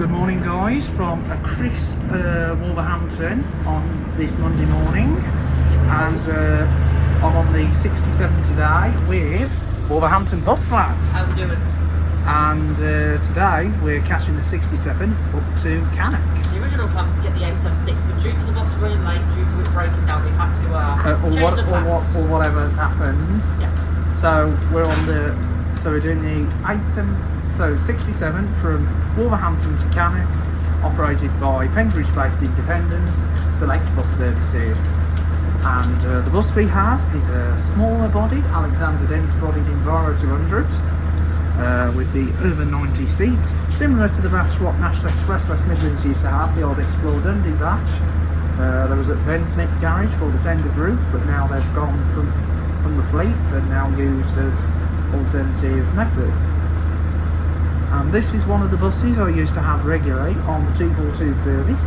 Good morning guys, from a crisp Wolverhampton on this Monday morning, and I'm on the 67 today with Wolverhampton bus lads. How we doing? And today we're catching the 67 up to Cannock. The original plan was to get the SEL67, but due to the bus running late, due to it breaking down, we've had to change the plans. Or whatever's happened. Yeah. So we're on we're doing the 67 from Wolverhampton to Cannock, operated by Pembridge-based independent Select Bus Services. And the bus we have is a smaller bodied, Alexander Dennis bodied Enviro 200 with the over 90 seats, similar to the batch what National Express West Midlands used to have, the old Explore Dundee batch. There was at Brinsford garage for the tendered route, but now they've gone from the fleet and now used as alternative methods. And this is one of the buses I used to have regularly on the 242 service,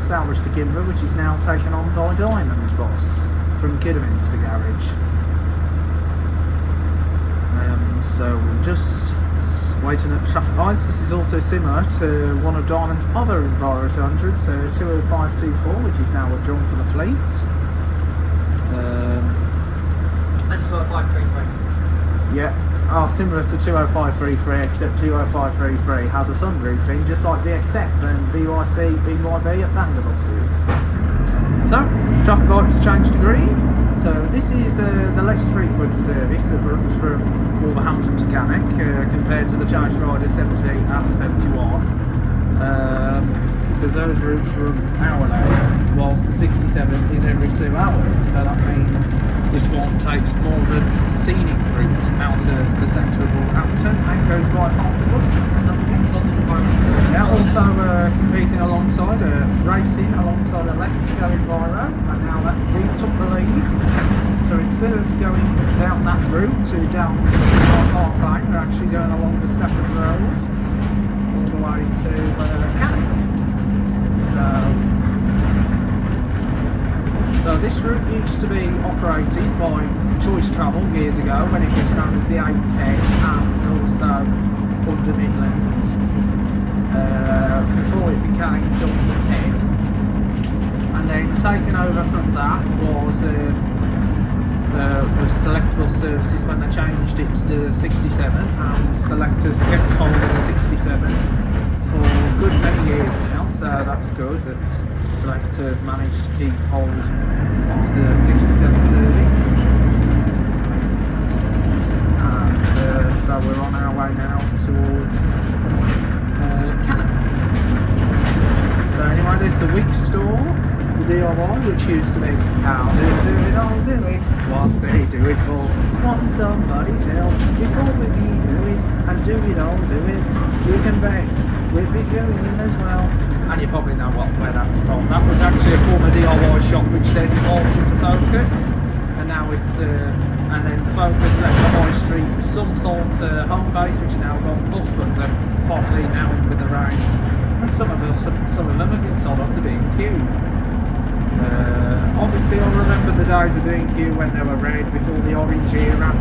Stourbridge to Kimber, which is now taken on by Diamond Bus from Kidderminster garage. So we're just waiting at traffic lights. This is also similar to one of Diamond's other Enviro 200s, 20524, which is now withdrawn from the fleet. I just saw a 533. Yeah, similar to 20533, except 20533 has a sunroof in, just like VXF and BYC, BYB at Banda buses. So, traffic lights changed to green. So this is the less frequent service that runs from Wolverhampton to Cannock compared to the Chase Rider 70 and 71. Because those routes run hourly, whilst the 67 is every 2 hours. So that means this one takes more of a scenic route out of the centre of Wolverhampton and goes right past the bus. Yeah, also competing alongside, racing alongside a Let's Go Enviro, and now that we've took the lead. So instead of going down that route to down Park Lane, we're actually going along the Stafford Road all the way to Cannock. So this route used to be operated by Choice Travel years ago when it was known as the 810 and also under Midland. Before it became just a 10. And then taken over from that was Select Bus Services when they changed it to the 67, and Selectors kept hold of the 67 for a good many years now, so that's good that Select have managed to keep hold of the 67 service. And so we're on our way now towards Cannock. So anyway, there's the Wick store, the DIY, which used to be how do it, I'll do it, what they do it for, what somebody tell, before we do it, and do it, I'll do it, you can bet, we'll be going in as well. And you probably know where that's from. That was actually a former DIY shop which then evolved into Focus, and now it's and then Focus left the high street with some sort of home base which are now gone bust, but they're partly now in with the rain, and some of them have been sold off to B&Q. Obviously I remember the days of B&Q when they were red before the orange era,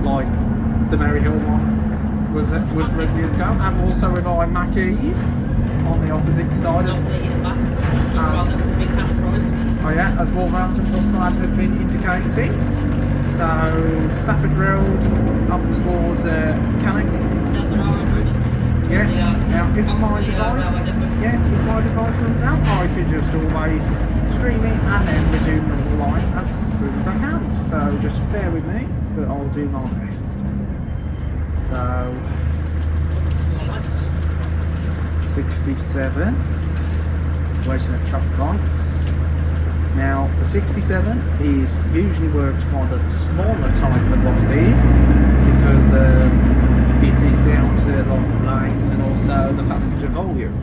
like the Maryhill one was red years ago, and also with our Mackeys on the opposite side. As Wolverhampton bus line had been indicating. So Stafford Road up towards Cannock. Now if my device runs out, I can just always stream it and then resume the line as soon as I can. So just bear with me, but I'll do my best. So 67, waiting at traffic lights. Now the 67 is usually worked by the smaller type of buses because it is down to long lanes and also the passenger volume.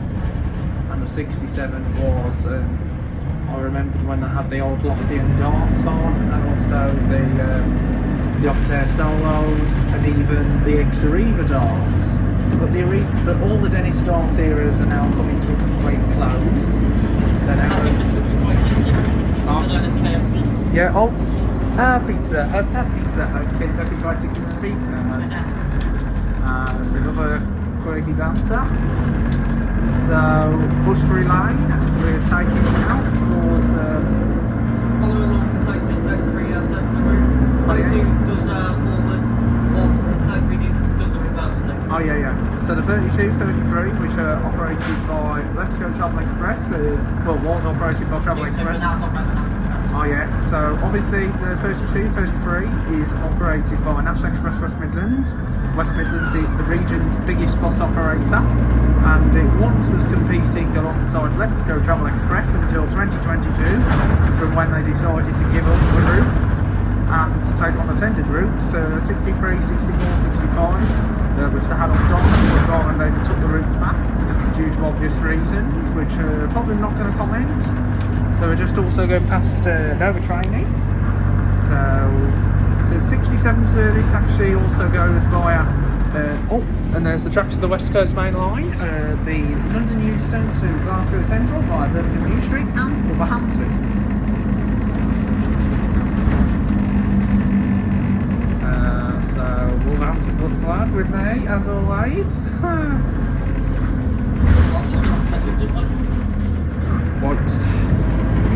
And the 67 was, I remembered when they had the old Lothian darts on, and also the Octare Solos, and even the X-Arriva darts. But all the Dennis darts eras are now coming to a complete close. So now pizza, Kentucky Fried Chicken and pizza. Another quirky banter. So, Bushbury Lane, we're taking out towards... Follow along the 32-33 circular route. 32 does forwards, whilst 33 does the reverse loop. Oh yeah. So the 32-33, which are operated by Let's Go Travel Express, was operated by Travel Express. Oh yeah, so obviously the 32-33 is operated by National Express West Midlands. West Midlands is the region's biggest bus operator, and it once was competing alongside Let's Go Travel Express until 2022, from when they decided to give up the route and to take on attended routes, 63, 64, 65, which they had off Diamond, but Diamond they took the routes back due to obvious reasons, which probably not going to comment. So we're just also going past Nova Training. So 67 service actually also goes via, and there's the tracks of the West Coast Main Line, the London Euston to Glasgow Central via Birmingham New Street and Wolverhampton. So Wolverhampton bus lad with me as always. What?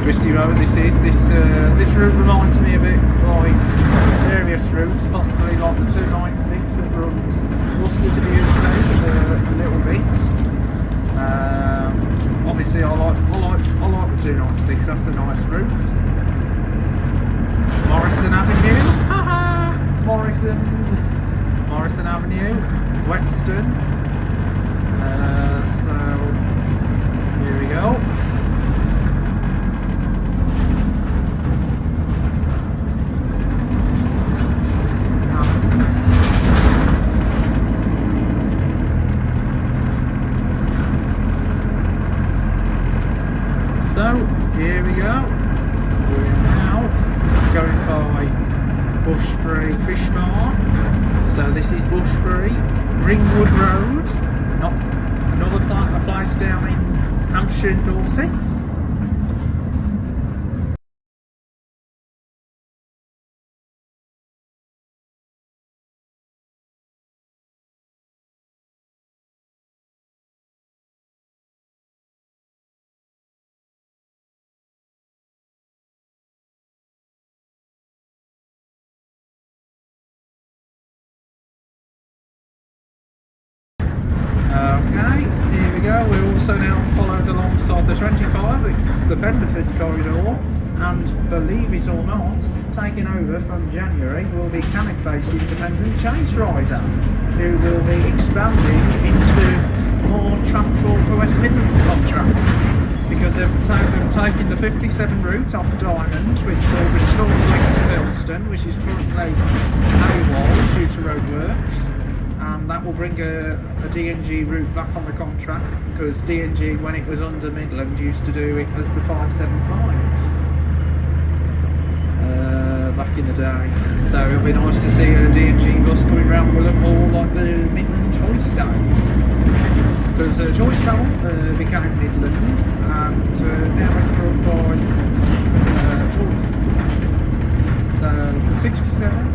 Twisty Road this is. This route reminds me a bit like various routes, possibly like the 296 that runs Worcester to Bushbury a little bit. Obviously I like the 296, that's a nice route. Morrison Avenue, haha! Morrison Avenue, Whetstone. So here we go. So here we go. We're now going by Bushbury Fishmar. So this is Bushbury, Ringwood Road, not another place down in Hampshire and Dorset. Okay, here we go. We're also now followed alongside the 25, it's the Penderford corridor, and believe it or not, taking over from January will be Cannock based independent chase rider, who will be expanding into more transport for West Midlands contracts, because they've taken the 57 route off Diamond, which will restore the link to Featherstone, which is currently AWOL due to roadworks. And that will bring a DNG route back on the contract, because DNG, when it was under Midland, used to do it as the 575 back in the day. So it'll be nice to see a DNG bus coming round Willem Hall like the Midland Choice days. Because Choice Travel became Midland, and now it's run by Choice. So 67.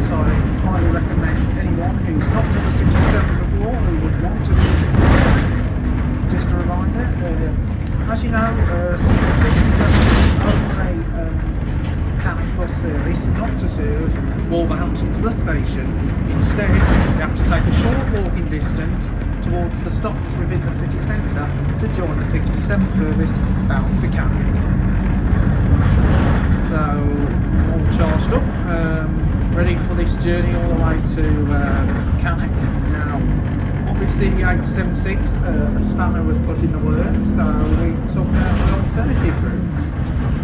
I highly recommend anyone who's not done a 67 before who would want to do it. Just a reminder, as you know, 67 is only Cannock bus service, not to serve Wolverhampton's bus station. Instead, you have to take a short walking distance towards the stops within the city centre to join the 67 service bound for Cannock. So, all charged up. Ready for this journey all the way to Cannock. Now, obviously the 876, a spanner was put in the works, so we've took out an alternative route.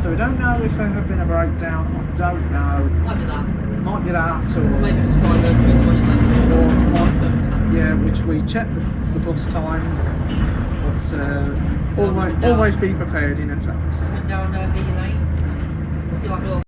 So we don't know if there have been a breakdown, I don't know. Might be that, or maybe it's trying to yeah, which we checked the bus times, but always be prepared in advance. Down V lane. See like a little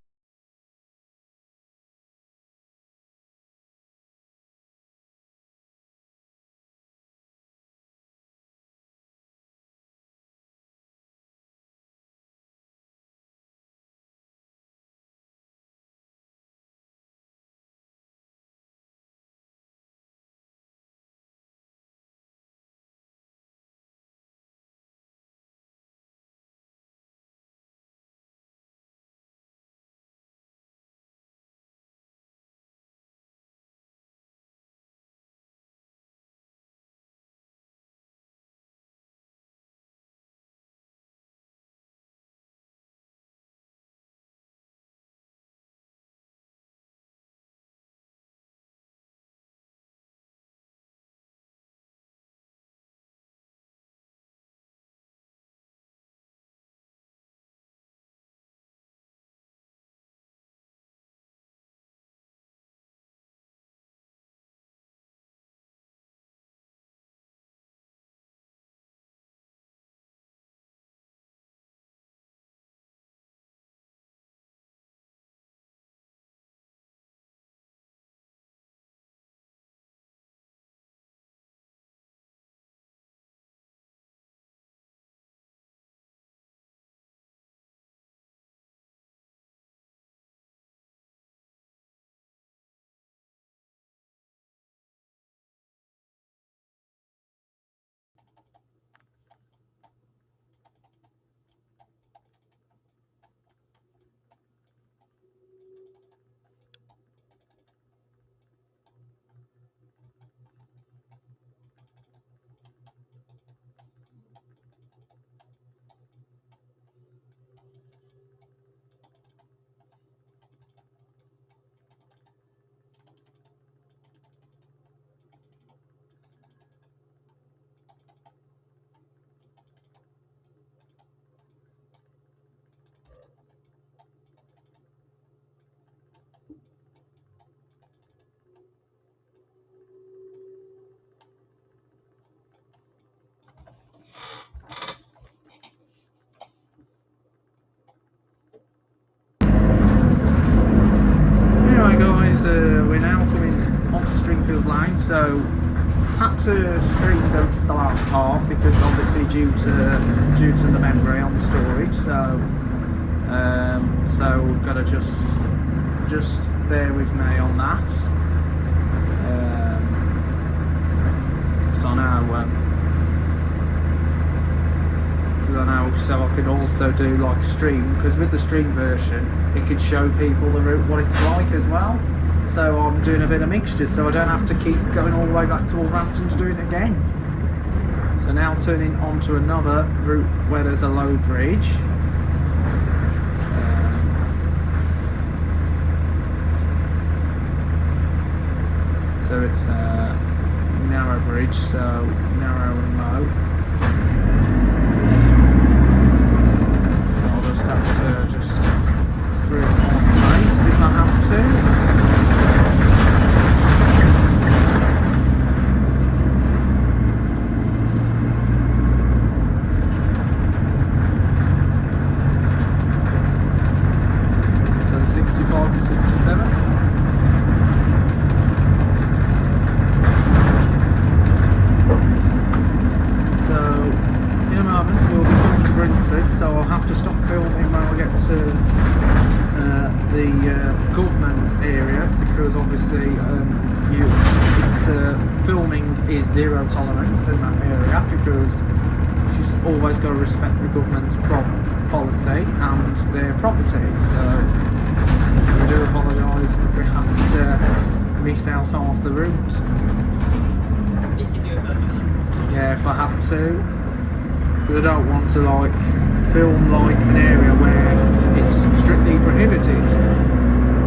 So had to stream the last part because obviously due to the memory on the storage. So gotta just bear with me on that. I know, so I could also do like stream, because with the stream version it could show people the route, what it's like as well. So I'm doing a bit of mixture, so I don't have to keep going all the way back to Wolverhampton to do it again. So now turning onto another route where there's a low bridge. So it's a narrow bridge, so narrow and low. So I'll just have to free up more space if I have to. So the 65 and 67. We'll be coming to Brinsford, so I'll have to stop filming when I get to the government area, because obviously filming is zero tolerance in that area, because you just always got to respect the government's policy and their property. So I do apologise if we have to miss out half the route. You can do it virtually. Yeah, if I have to. Because I don't want to like film like an area where it's strictly prohibited.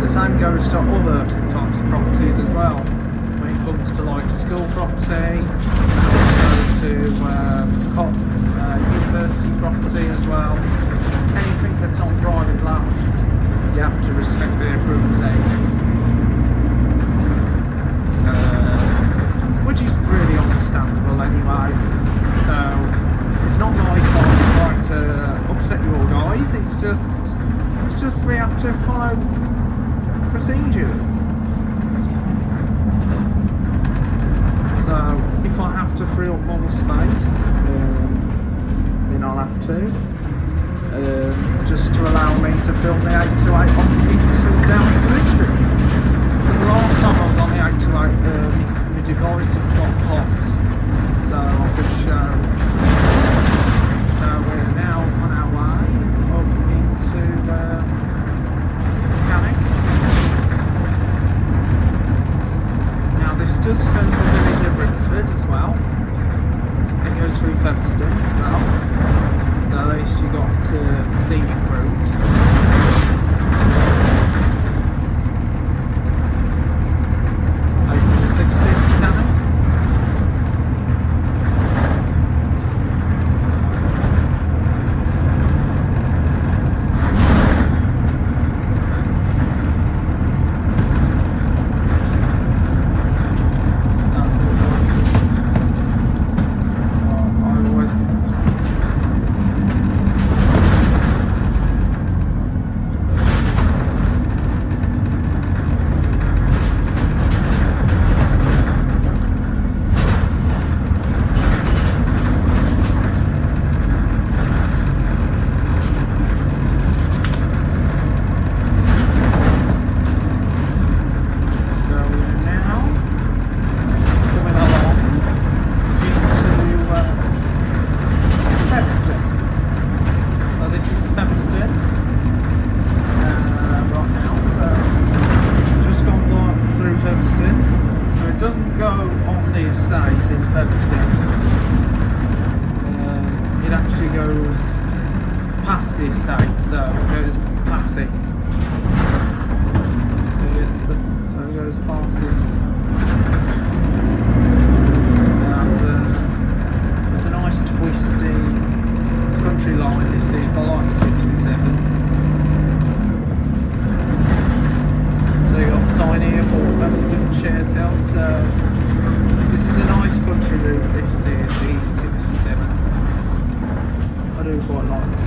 The same goes to other types of properties as well. When it comes to like school property, to university property as well. Anything that's on private land, you have to respect their privacy. Which is really understandable anyway. So it's not like I'm trying to upset you all guys, it's just we have to follow procedures. So if I have to free up more space, then I'll have to. Just to allow me to film the 8 to 8 down into Richmond. Because the last time I was on the 8 to 8, my device had got hot, so I could show. So we're now on our way up into Cannock. Now this does send the village of Brinsford as well. It goes through Featherstone as well. So at least you got scenic route. It actually goes past the estate, so it goes past it. So it goes past this. And so it's a nice twisty country line this is. I like the 67. So you've got a sign here for Featherstone Shares House. So this is a nice country route, this is the 67. I do quite like the 67.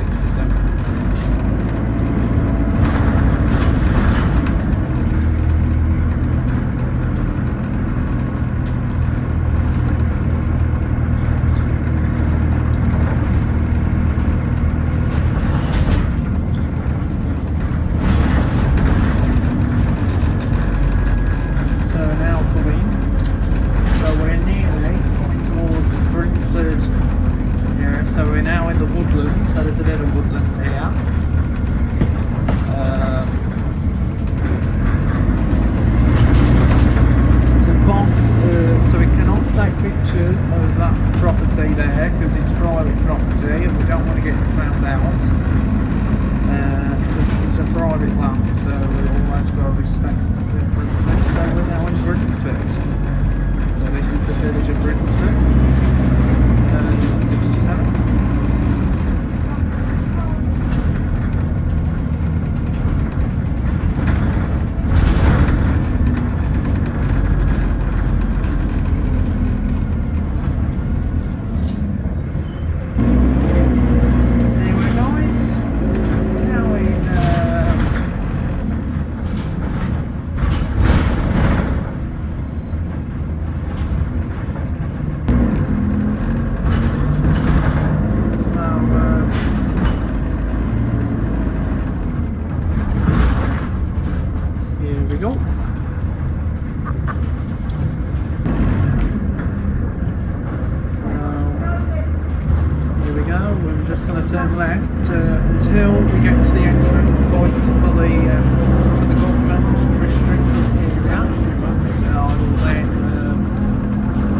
the entrance point for the government restricted area.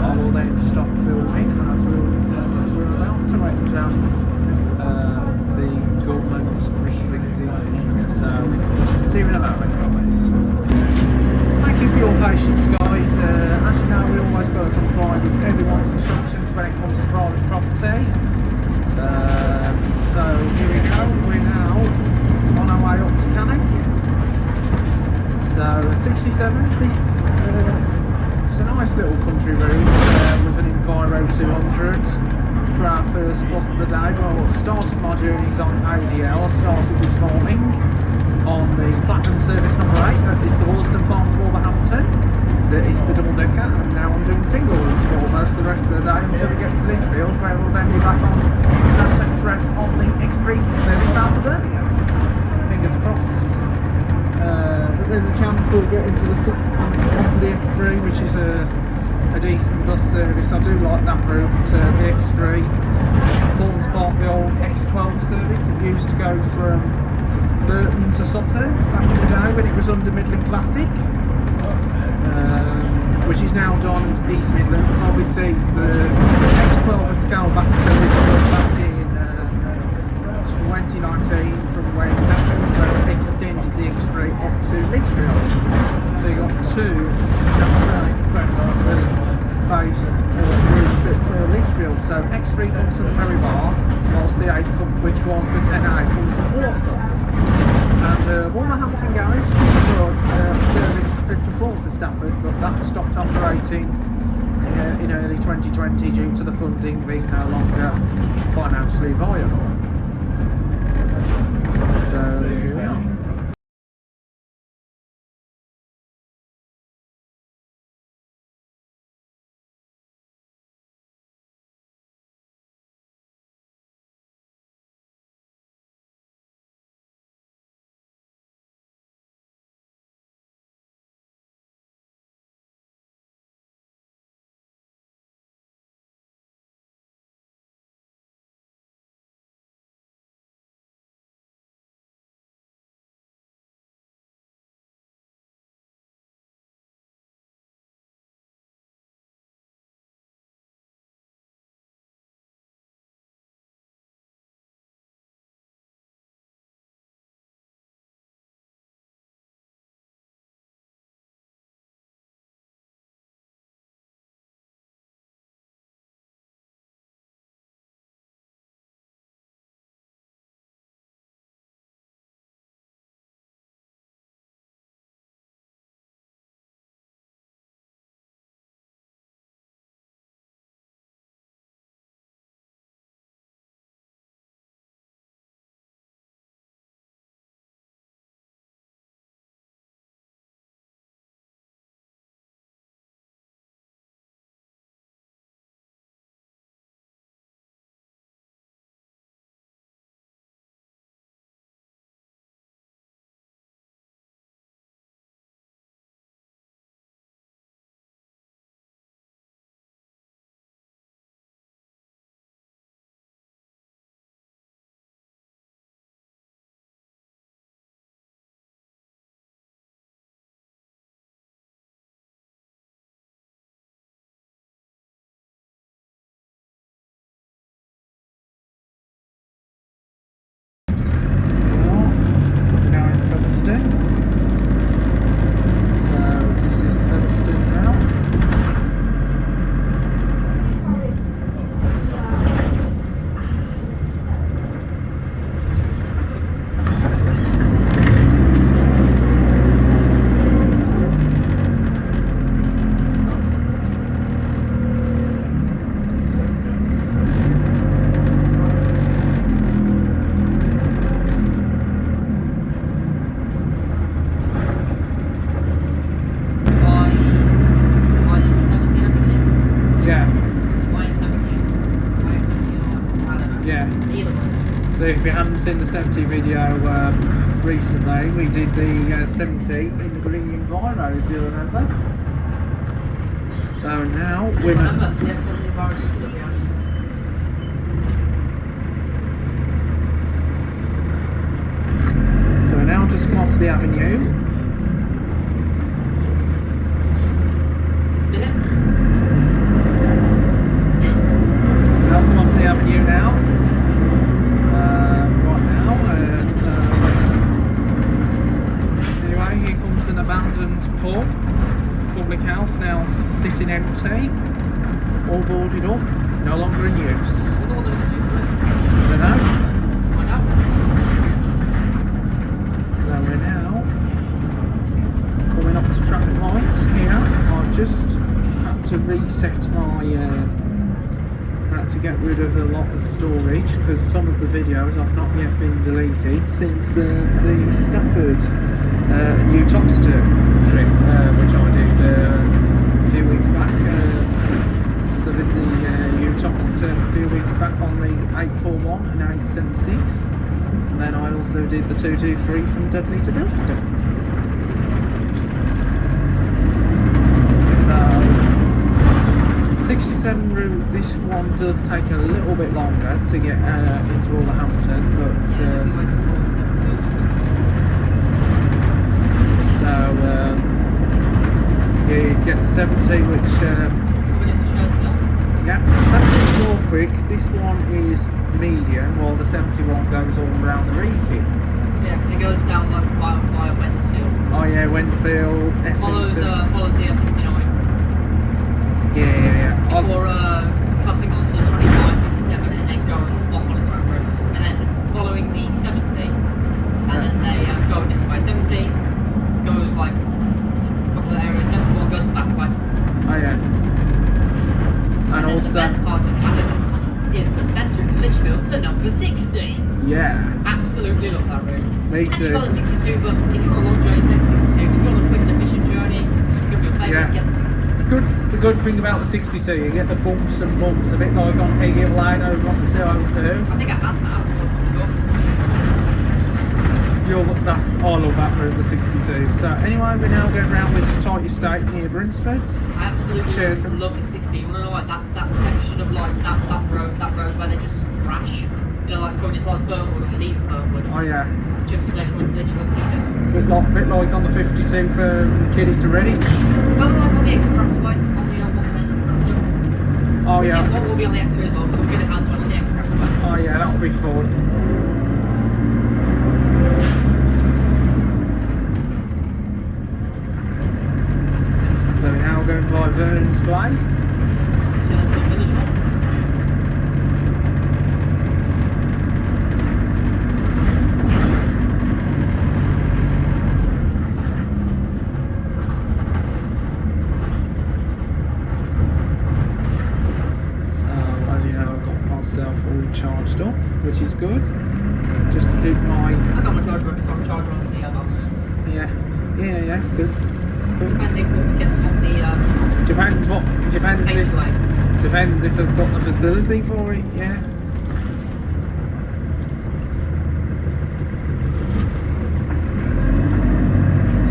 I will then stop filming as we're about to enter the government restricted area. So see you in a moment, guys. Thank you for your patience, guys. As you know, we always got to comply with everyone's instructions when it comes to private property. So here we go, we're now on our way up to Cannock. So 67, this is a nice little country road with an Enviro 200 for our first bus of the day. Well, I started my journeys on ADL, I started this morning on the Platinum Service number 8, that is the Wolverhampton Farm to Wolverhampton. That is the double decker, and now I'm doing singles for most of the rest of the day until we get to Lichfield, where we'll then be back on National Express on the X3 service after that. Fingers crossed. But there's a chance we'll get onto the X3, which is a decent bus service. I do like that route. The X3 forms part of the old X12 service that used to go from Burton to Sutton back in the day when it was under Midland Classic. Which is now gone into East Midlands. Obviously, the X12 has scaled back to Lichfield back in 2019 from when National Express extended the X3 up to Lichfield. So you got two National Express based routes at Lichfield. So X3 comes from Perry Bar, whilst the 8 which was the 10A comes from Warsaw. And Wolverhampton Garage service 54 to Stafford, but that stopped operating in early 2020 due to the funding being no longer financially viable. So here we are. So if you haven't seen the 70 video recently, we did the 70 in the green Enviro, if you remember. So now we're just come off the avenue. I'll come off the avenue now. Right now. Anyway, here comes an abandoned pub. Public house now sitting empty. All boarded up. No longer in use. What order did you do? I don't know. Find out. So we're now coming up to traffic lights here. I've just had to reset my had to get rid of a lot of storage because some of the videos have not yet been deleted since the Stafford New Toxter trip, which I did a few weeks back. So I did the New Toxter a few weeks back on the 841 and 876, and then I also did the 223 from Dudley to Bilston. So 67 route, this one does take a little bit longer to get into Wolverhampton, but yeah, you get the 70, which yeah, the 70 is more quick. This one is medium, while the 71 goes all around the reefing. Yeah, because it goes down like via Wensfield. Oh yeah, Wensfield, Follows Essington. the M59. Yeah. Before crossing onto the 25, 57 and then going off on its own route. And then following the 70, and then they go a different way. 70 goes like a couple of areas, 71 goes the back way. Oh yeah. And then also the best part of Cannock is the best route to Lichfield, the number 60. yeah. Absolutely love that route. Me And too. you've got the 62, but if you're on a long journey, take 62. If you're on a quick and efficient journey, to become your favourite, Yeah. get the 60. The good thing about the 62, you get the bumps and bumps, a bit like on Higgin Lane over on the 202. I think I had that. I love that route, the 62. So anyway, we're now going around this tight estate near Brinsford. I absolutely Cheers. love the 60. You wanna know what? That section of like that road where they just thrash. You know, like going into like Burnwood and leave Burnwood. Oh yeah. Just as they come into Lichfield City. Bit like on the 52 from Kiddie to Redditch. Kind of like on the expressway, on the 110 and stuff. Oh Which yeah. is what will be on the X-ray as well, so we're going to have one on the expressway. Oh yeah, that'll be fun. So we're now going by Vernon's place. Yeah, it's the village one. So as you know, I've got myself all charged up, which is good. Just to keep my I got my charger on me, so I'm charger on the bus. yeah, good. Depending what we get on the Depends gateway. Depends if they've got the facility for it, yeah.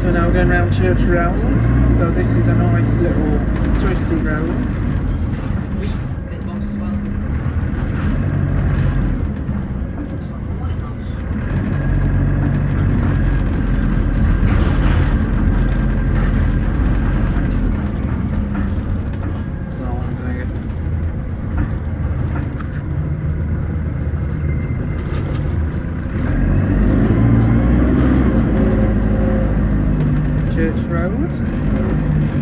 So now we're going around Church Road. So this is a nice little twisty road. We bit box as well. Looks like a lighthouse. Well, I'm gonna get Church Road.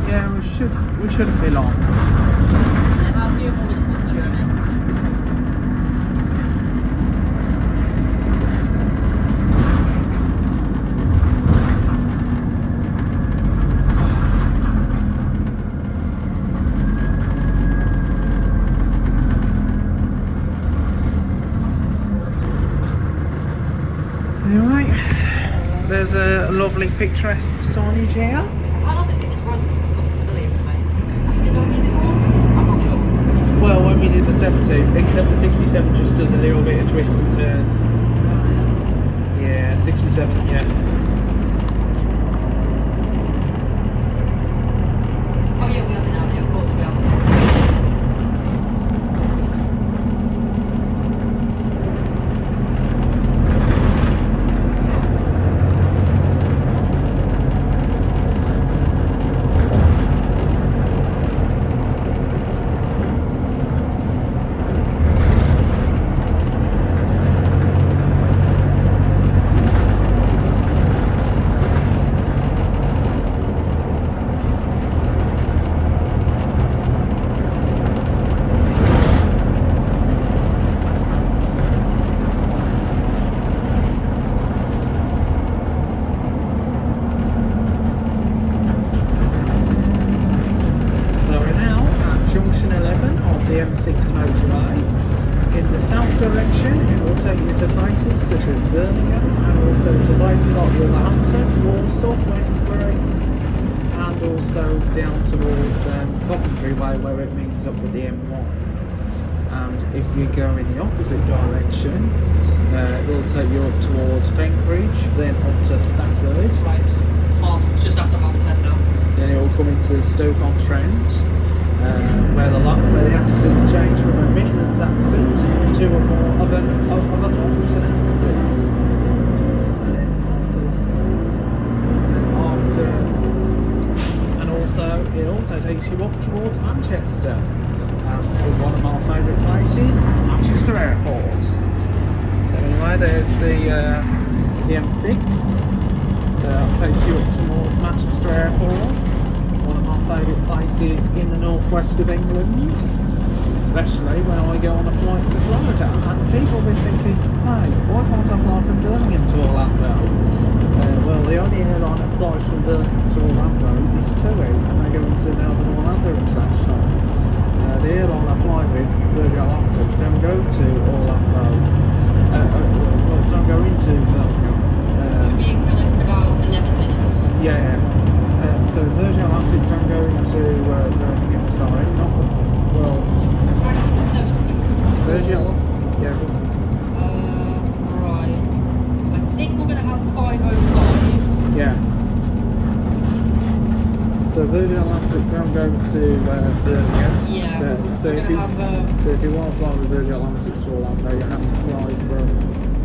Yeah, we shouldn't be long. About a few more minutes of the journey. Anyway, there's a lovely picturesque signage here. I love it. It's we did the 70, except the 67 just does a little bit of twists and turns. Yeah, 67, yeah. Oh yeah, we have an Audi, of course we have. M6 motorway. In the south direction, it will take you to places such as Birmingham and also to places like Wolverhampton, Warsaw, Bloomsbury, and also down towards Coventry Way where it meets up with the M1. And if you go in the opposite direction, it will take you up towards Penkridge, then up to Stafford. Right, it's just after half 10 now. Then it will come into Stoke-on-Trent. Where the accent's changed from a Midlands accent to a more of a Northern accent. And it also takes you up towards Manchester. For one of my favourite places, Manchester Airport. So anyway, there's the M6. So that takes you up towards Manchester Airport. One of my favourite places in the northwest of England, especially when I go on a flight to Florida. And people will be thinking, hey, why can't I fly from Birmingham to Orlando? Well, the only airline that flies from Birmingham to Orlando is TUI, and they go into Melbourne Orlando International. The airline I fly with, Virgin Atlantic, don't go to Orlando. Don't go into Birmingham. Should be in Cannock in about 11 minutes. Yeah. So Virgin Atlantic don't go into Birmingham, sorry, not well. Virgin, yeah. Right. I think we're going to have 5:05. Yeah. So Virgin Atlantic don't go to Birmingham. Yeah. So if you want to fly with Virgin Atlantic to Orlando, you have to fly from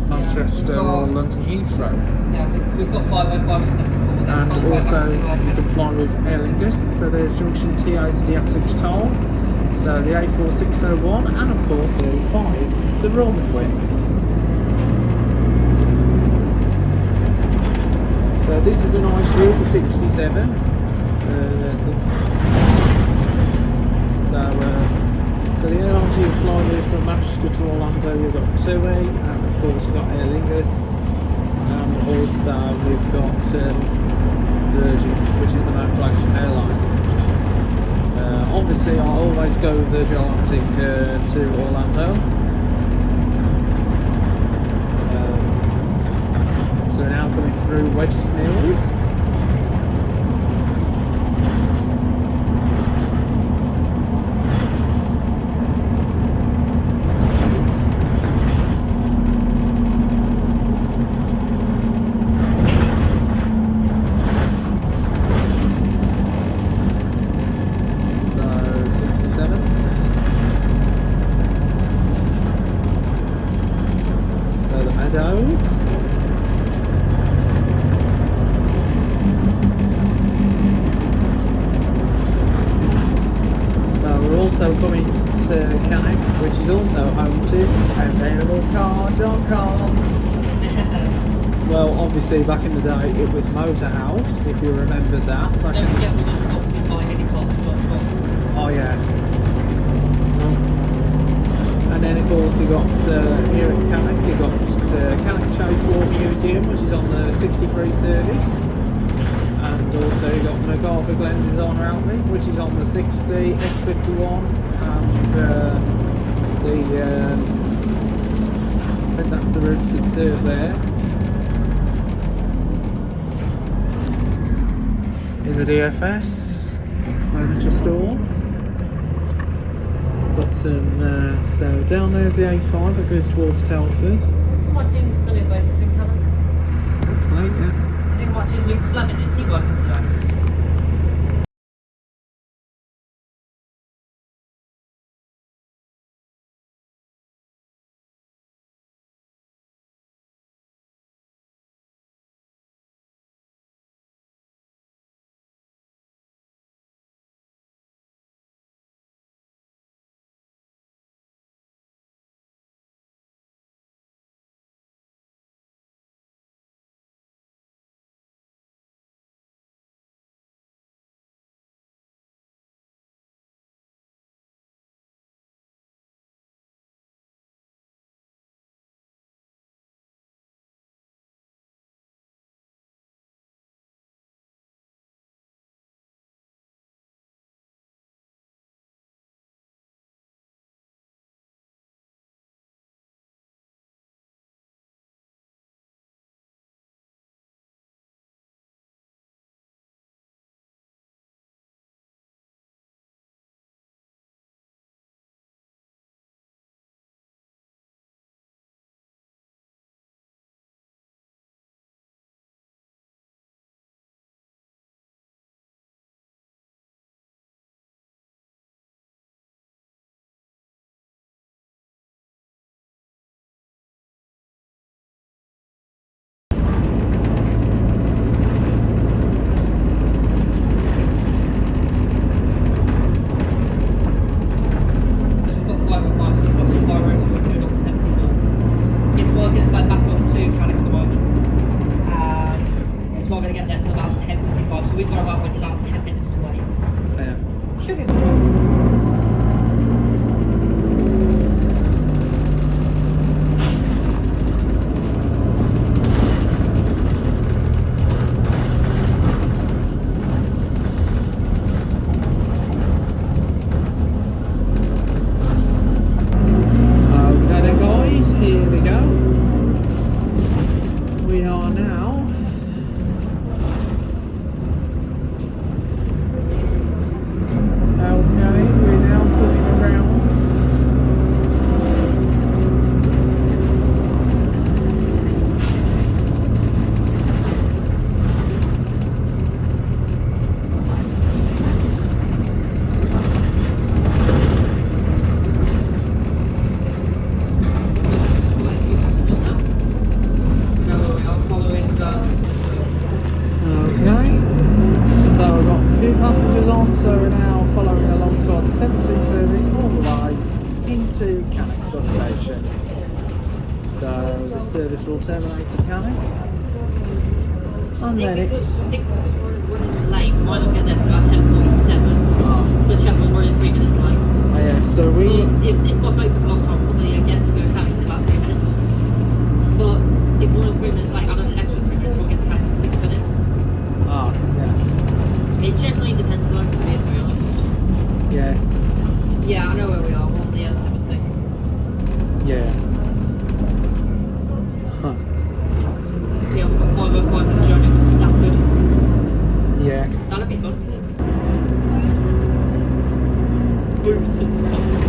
Manchester or London Heathrow. Yeah, we've got 5:05 and 74. And also you can fly with Aer Lingus, so there's junction TA to the M6 toll, so the A4601, and of course the A5, the Roman way. So this is a nice route, the 67. So the airlines you fly with from Manchester to Orlando, you've got TUI, and of course you've got Aer Lingus, and also we've got Virgin, which is the main flagship airline. Obviously I always go with Virgin Atlantic to Orlando. So we're now coming through Wedges Mills. Coming to Cannock, which is also home to availablecar.com. Well, obviously back in the day it was Motor House, if you remember that. Don't forget we'll just stop with myhelicopter.com. Oh yeah. And then of course you got here at Cannock, you got Cannock Chase War Museum, which is on the 63 service. And also you got MacArthur Glen Designer Outlet, which is on the 60, X51, and I think that's the routes that serve there. Is a DFS furniture store. got some, so down there's the A5 that goes towards Telford. I might see familiar faces in Cannock. Hopefully, yeah. I think I might see Luke Fleming. Is he working today? So we're now following alongside the 70 service all the way into Cannock's bus station. So the service will terminate at Cannock. And then I think it was running late. Might not get there till about 10:47. So Sheffield was running 3 minutes late. Oh yeah, so we... If this bus makes up lost time, probably get to Cannock in about 3 minutes. But if we're running 3 minutes late, add an extra 3 minutes, so we'll get to Cannock in 6 minutes. Ah, yeah. It generally depends on to be honest. Yeah. Yeah, I know where we are. We're on the S70. Yeah. Huh. So yeah, we've got 505 minutes journey to Stafford. Yes. That'll be fun. Wolverhampton, Suffolk.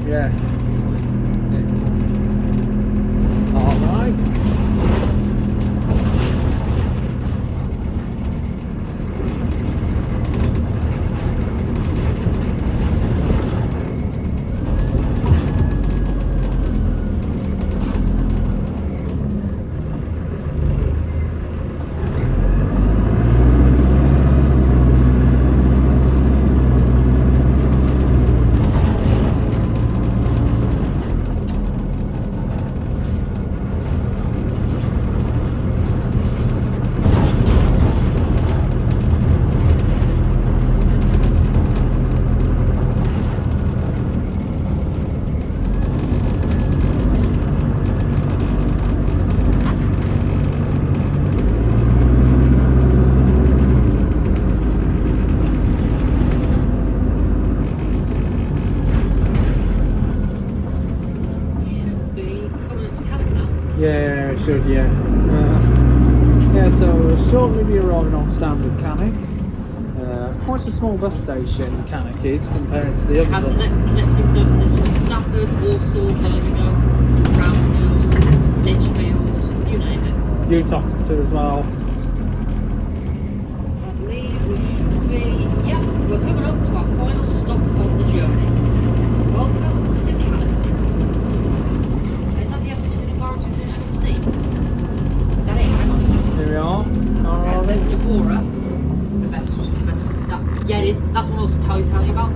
Yeah. Alright. Yeah, it should, yeah. Yeah, so we'll shortly be arriving on standard Cannock. quite a small bus station, Cannock is, compared to the It has other. connecting services to Stafford, Walsall, Birmingham, Brown Hills, Lichfield, you name it. Utoxeter as well. I believe we should be, yeah, we're coming up to our final stop of the journey. Welcome to Cannock. Is that the absolute environment in NMC? Is that it? Hang on. Here we are. There's the Agora. The best one is that. Yeah, it is. That's what I was telling you about.